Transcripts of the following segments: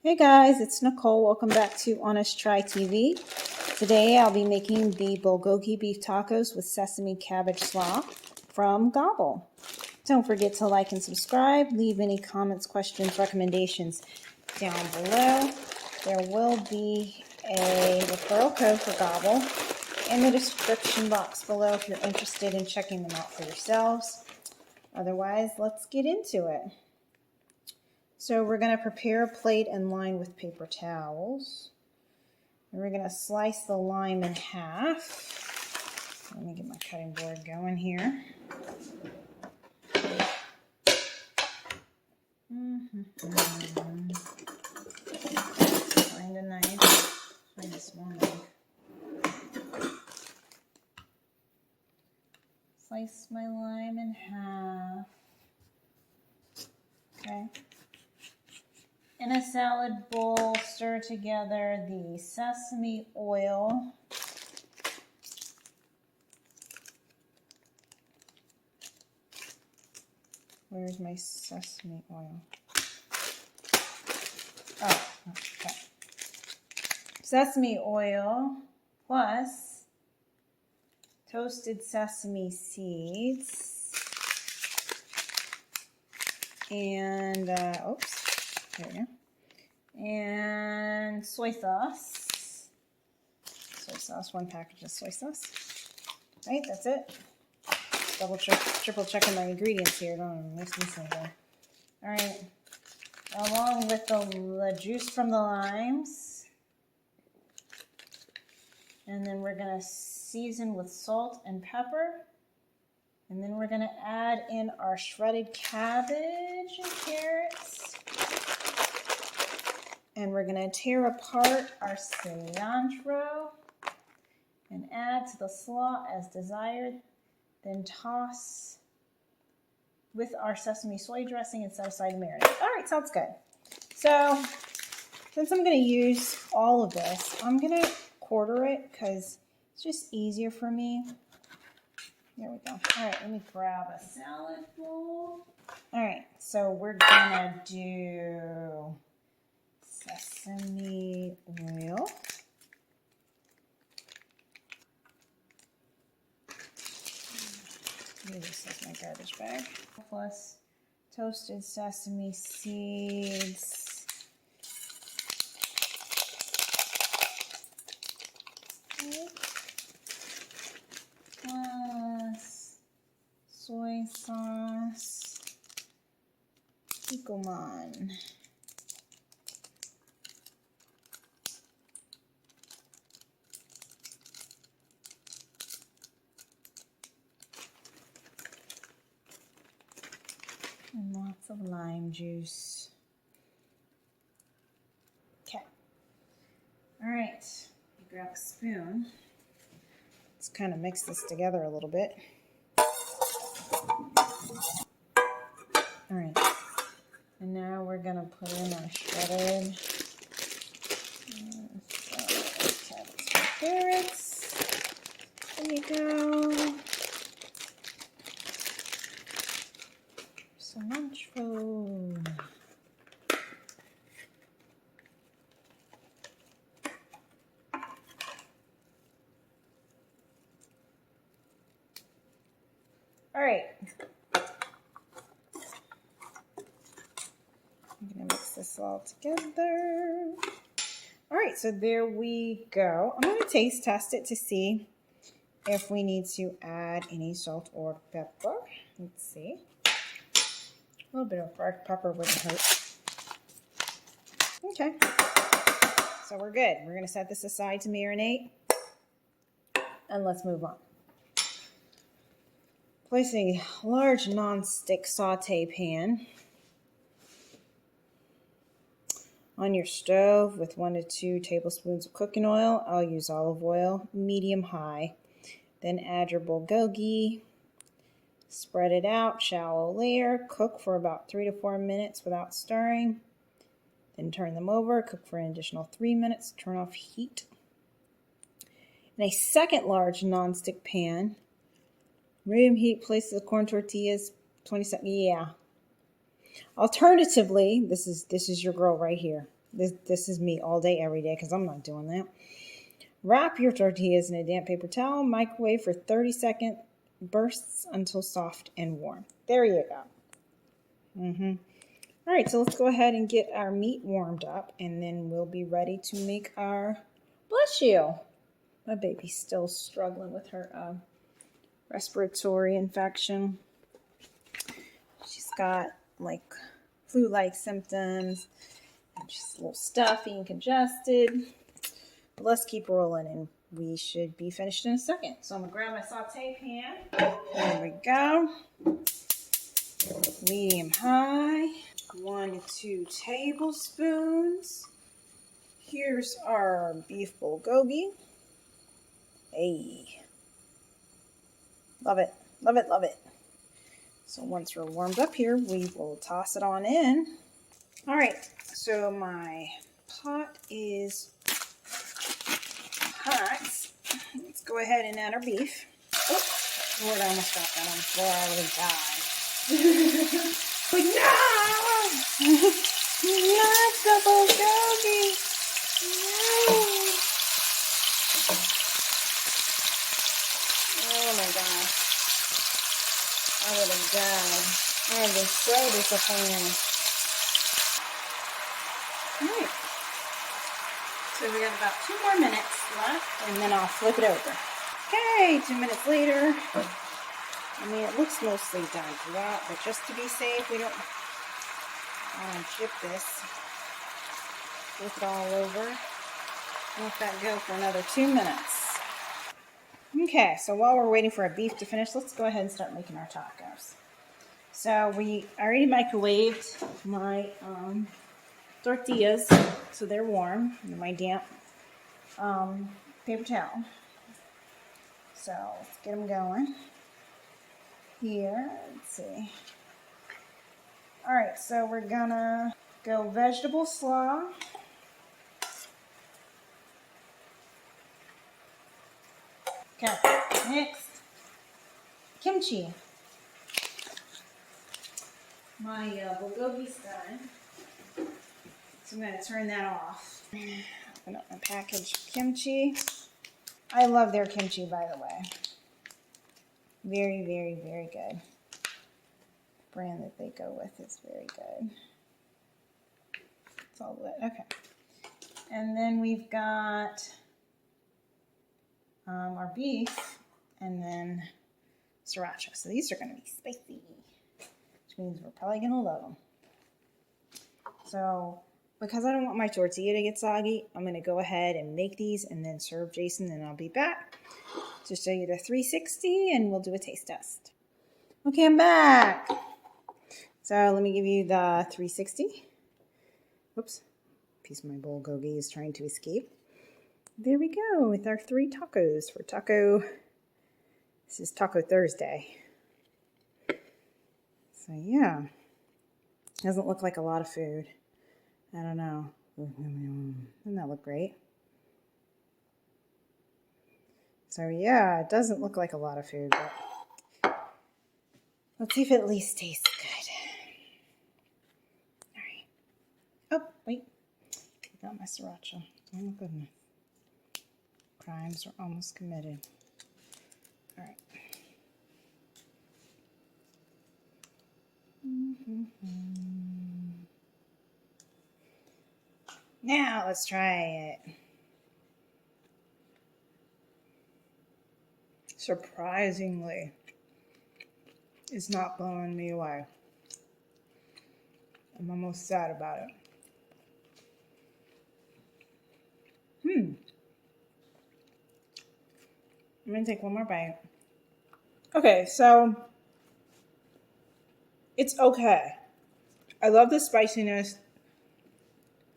Hey guys, it's Nicole. Welcome back to Honest Try TV. Today I'll be making the Bulgogi Beef Tacos with Sesame Cabbage Slaw from Gobble. Don't forget to like and subscribe. Leave any comments, questions, recommendations down below. There will be a referral code for Gobble in the description box below if you're interested in checking them out for yourselves. Otherwise, let's get into it. So we're going to prepare a plate and line with paper towels. And we're going to slice the lime in half. Let me get my cutting board going here. Find a knife. Find a small knife. Slice my lime in half. Okay. In a salad bowl, stir together the sesame oil. Where's my sesame oil? Oh, okay. Sesame oil plus toasted sesame seeds and, there we go. And soy sauce. Soy sauce, 1 package of soy sauce. Right, that's it. Double check, triple checking my ingredients here. Don't mix me something. All right. Along with the juice from the limes. And then we're going to season with salt and pepper. And then we're going to add in our shredded cabbage and carrots. And we're going to tear apart our cilantro and add to the slaw as desired. Then toss with our sesame soy dressing and set aside to marinate. All right, sounds good. So since I'm going to use all of this, I'm going to quarter it because it's just easier for me. There we go. All right, let me grab a salad bowl. All right, so we're going to do sesame oil. This is my garbage bag. Plus toasted sesame seeds. Plus soy sauce. Kikkoman. And lots of lime juice. Okay. All right. Grab a spoon. Let's kind of mix this together a little bit. All right. And now we're going to put in our shredded carrots. There you go. Cilantro. All right. I'm going to mix this all together. All right, so there we go. I'm going to taste test it to see if we need to add any salt or pepper. Let's see. A little bit of dark pepper wouldn't hurt. Okay. So we're good. We're going to set this aside to marinate. And let's move on. Place a large non-stick saute pan on your stove with 1 to 2 tablespoons of cooking oil. I'll use olive oil, medium-high. Then add your bulgogi. Spread it out, shallow layer. Cook for about 3 to 4 minutes without stirring. Then turn them over. Cook for an additional 3 minutes. Turn off heat. In a second large nonstick pan, medium heat, place the corn tortillas. 20 seconds. Yeah. Alternatively, this is your girl right here. This is me all day, every day, because I'm not doing that. Wrap your tortillas in a damp paper towel. Microwave for 30-second bursts until soft and warm. There you go. All right, so let's go ahead and get our meat warmed up, and then we'll be ready to make our, bless you. My baby's still struggling with her respiratory infection. She's got like flu-like symptoms, and she's a little stuffy and congested. But let's keep rolling, and we should be finished in a second. So I'm gonna grab my saute pan. There we go. Medium high. 1 to 2 tablespoons. Here's our beef bulgogi. Hey. Love it, love it, love it. So once we're warmed up here, we will toss it on in. All right, so my pot is hot. Let's go ahead and add our beef. Oh, Lord, I almost dropped that on the floor. I would have died. Like, no! Not the bulgogi! No! Oh my gosh. I would have died. I would have been so disappointed. Alright. So we got about 2 more minutes left, and then I'll flip it over. Okay, 2 minutes later. I mean, it looks mostly done throughout, but just to be safe, we don't chip this. Flip it all over. Let that go for another 2 minutes. Okay, so while we're waiting for our beef to finish, let's go ahead and start making our tacos. So we already microwaved my tortillas, so they're warm in my damp paper towel. So let's get them going. Here, let's see. All right, so we're gonna go vegetable slaw. Okay, next, kimchi. My bulgogi's done, so I'm gonna turn that off. Open up my packaged kimchi. I love their kimchi, by the way. Very, very, very good. The brand that they go with is very good. It's all lit. Okay. And then we've got our beef and then sriracha. So these are going to be spicy, which means we're probably going to love them. So because I don't want my tortilla to get soggy, I'm going to go ahead and make these and then serve Jason, and I'll be back to show you the 360, and we'll do a taste test. Okay, I'm back. So let me give you the 360. Whoops, a piece of my bulgogi is trying to escape. There we go with our 3 tacos for taco. This is Taco Thursday. So yeah, doesn't look like a lot of food. I don't know. Doesn't that look great? So yeah, it doesn't look like a lot of food, but let's see if it at least tastes good. All right. Oh, wait. I got my sriracha. Oh my goodness. Crimes are almost committed. All right. Now let's try it. Surprisingly, it's not blowing me away. I'm almost sad about it. I'm gonna take one more bite. Okay, so it's okay. I love the spiciness.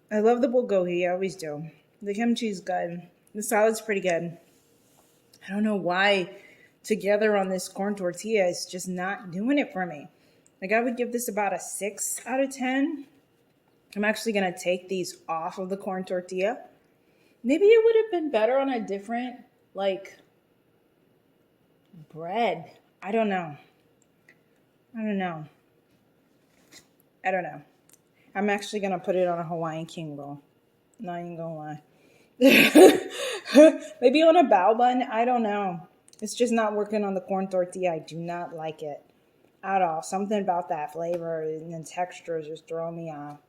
I love the bulgogi, I always do. The kimchi's good. The salad's pretty good. I don't know why together on this corn tortilla is just not doing it for me. Like, I would give this about a 6 out of 10. I'm actually going to take these off of the corn tortilla. Maybe it would have been better on a different, like, bread. I don't know. I'm actually going to put it on a Hawaiian King roll. Not even gonna lie. Maybe on a bao bun. I don't know. It's just not working on the corn tortilla. I do not like it at all. Something about that flavor and the texture is just throwing me off.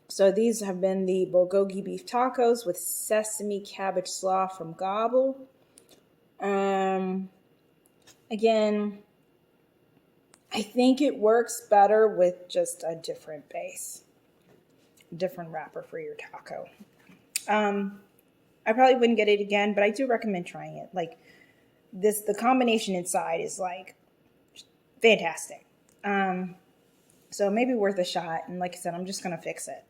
So these have been the Bulgogi Beef Tacos with Sesame Cabbage Slaw from Gobble. Again, I think it works better with just a different base, different wrapper for your taco. I probably wouldn't get it again, but I do recommend trying it. Like this, the combination inside is like fantastic. So maybe worth a shot. And like I said, I'm just going to fix it.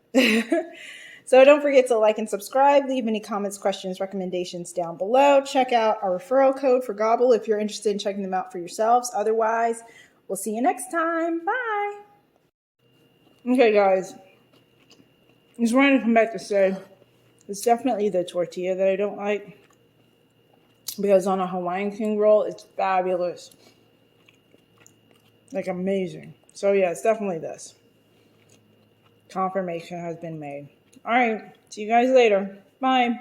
So don't forget to like and subscribe. Leave any comments, questions, recommendations down below. Check out our referral code for Gobble if you're interested in checking them out for yourselves. Otherwise, we'll see you next time. Bye. Okay, guys. I just wanted to come back to say it's definitely the tortilla that I don't like. Because on a Hawaiian King roll, it's fabulous. Like amazing. So yeah, it's definitely this. Confirmation has been made. All right. See you guys later. Bye.